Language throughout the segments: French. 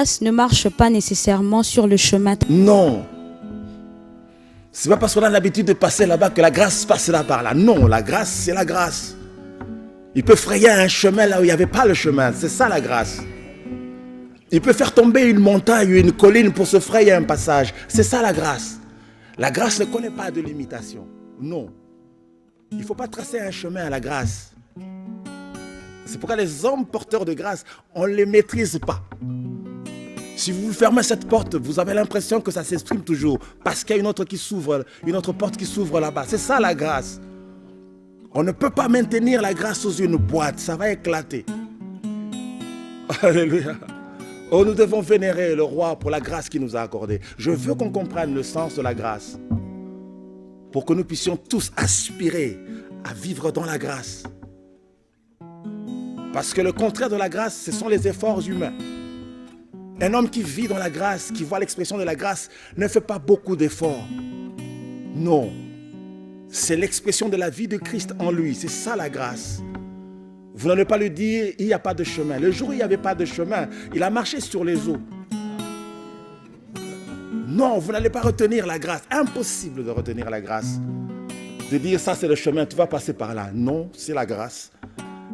grâce ne marche pas nécessairement sur le chemin. Non. C'est pas parce qu'on a l'habitude de passer là-bas que la grâce passera par là. Non, la grâce, c'est la grâce. Il peut frayer un chemin là où il n'y avait pas le chemin. C'est ça la grâce. Il peut faire tomber une montagne ou une colline pour se frayer un passage. C'est ça la grâce. La grâce ne connaît pas de limitation. Non. Il ne faut pas tracer un chemin à la grâce. C'est pourquoi les hommes porteurs de grâce, on ne les maîtrise pas. Si vous fermez cette porte, vous avez l'impression que ça s'exprime toujours. Parce qu'il y a une autre qui s'ouvre, une autre porte qui s'ouvre là-bas. C'est ça la grâce. On ne peut pas maintenir la grâce sous une boîte. Ça va éclater. Alléluia. Oh, nous devons vénérer le roi pour la grâce qu'il nous a accordée. Je veux qu'on comprenne le sens de la grâce. Pour que nous puissions tous aspirer à vivre dans la grâce. Parce que le contraire de la grâce, ce sont les efforts humains. Un homme qui vit dans la grâce, qui voit l'expression de la grâce, ne fait pas beaucoup d'efforts. Non. C'est l'expression de la vie de Christ en lui. C'est ça la grâce. Vous n'allez pas lui dire, il n'y a pas de chemin. Le jour où il n'y avait pas de chemin, il a marché sur les eaux. Non, vous n'allez pas retenir la grâce. Impossible de retenir la grâce. De dire, ça c'est le chemin, tu vas passer par là. Non, c'est la grâce.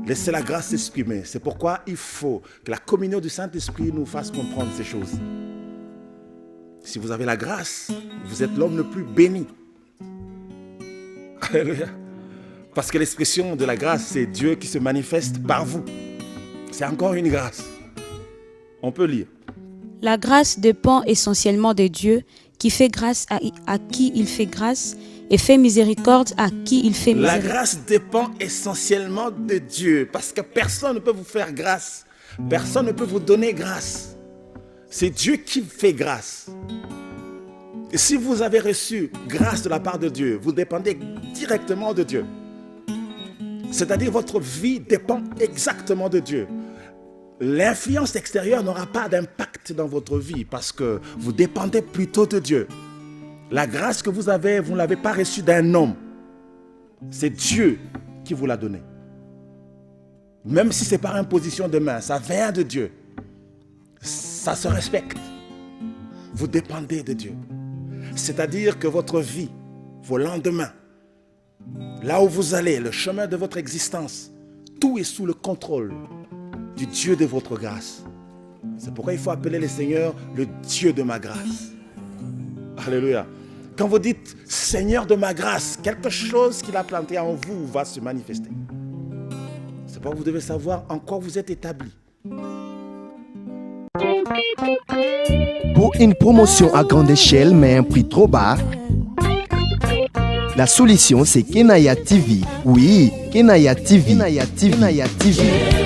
Laissez la grâce s'exprimer. C'est pourquoi il faut que la communion du Saint-Esprit nous fasse comprendre ces choses. Si vous avez la grâce, vous êtes l'homme le plus béni. Alléluia. Parce que l'expression de la grâce, c'est Dieu qui se manifeste par vous. C'est encore une grâce. On peut lire. La grâce dépend essentiellement de Dieu, qui fait grâce à qui il fait grâce et fait miséricorde à qui il fait miséricorde. La grâce dépend essentiellement de Dieu, parce que personne ne peut vous faire grâce. Personne ne peut vous donner grâce. C'est Dieu qui fait grâce. Et si vous avez reçu grâce de la part de Dieu, vous dépendez directement de Dieu. C'est-à-dire votre vie dépend exactement de Dieu. L'influence extérieure n'aura pas d'impact dans votre vie parce que vous dépendez plutôt de Dieu. La grâce que vous avez, vous ne l'avez pas reçue d'un homme. C'est Dieu qui vous l'a donnée. Même si c'est par imposition de main, ça vient de Dieu. Ça se respecte. Vous dépendez de Dieu. C'est-à-dire que votre vie, vos lendemains, là où vous allez, le chemin de votre existence, tout est sous le contrôle du Dieu de votre grâce. C'est pourquoi il faut appeler le Seigneur le Dieu de ma grâce. Alléluia. Quand vous dites Seigneur de ma grâce, quelque chose qu'il a planté en vous va se manifester. C'est pourquoi vous devez savoir en quoi vous êtes établi. Pour une promotion à grande échelle mais un prix trop bas, la solution c'est Kenaya TV. Oui, Kenaya TV. Kenaya TV. Kenaya TV.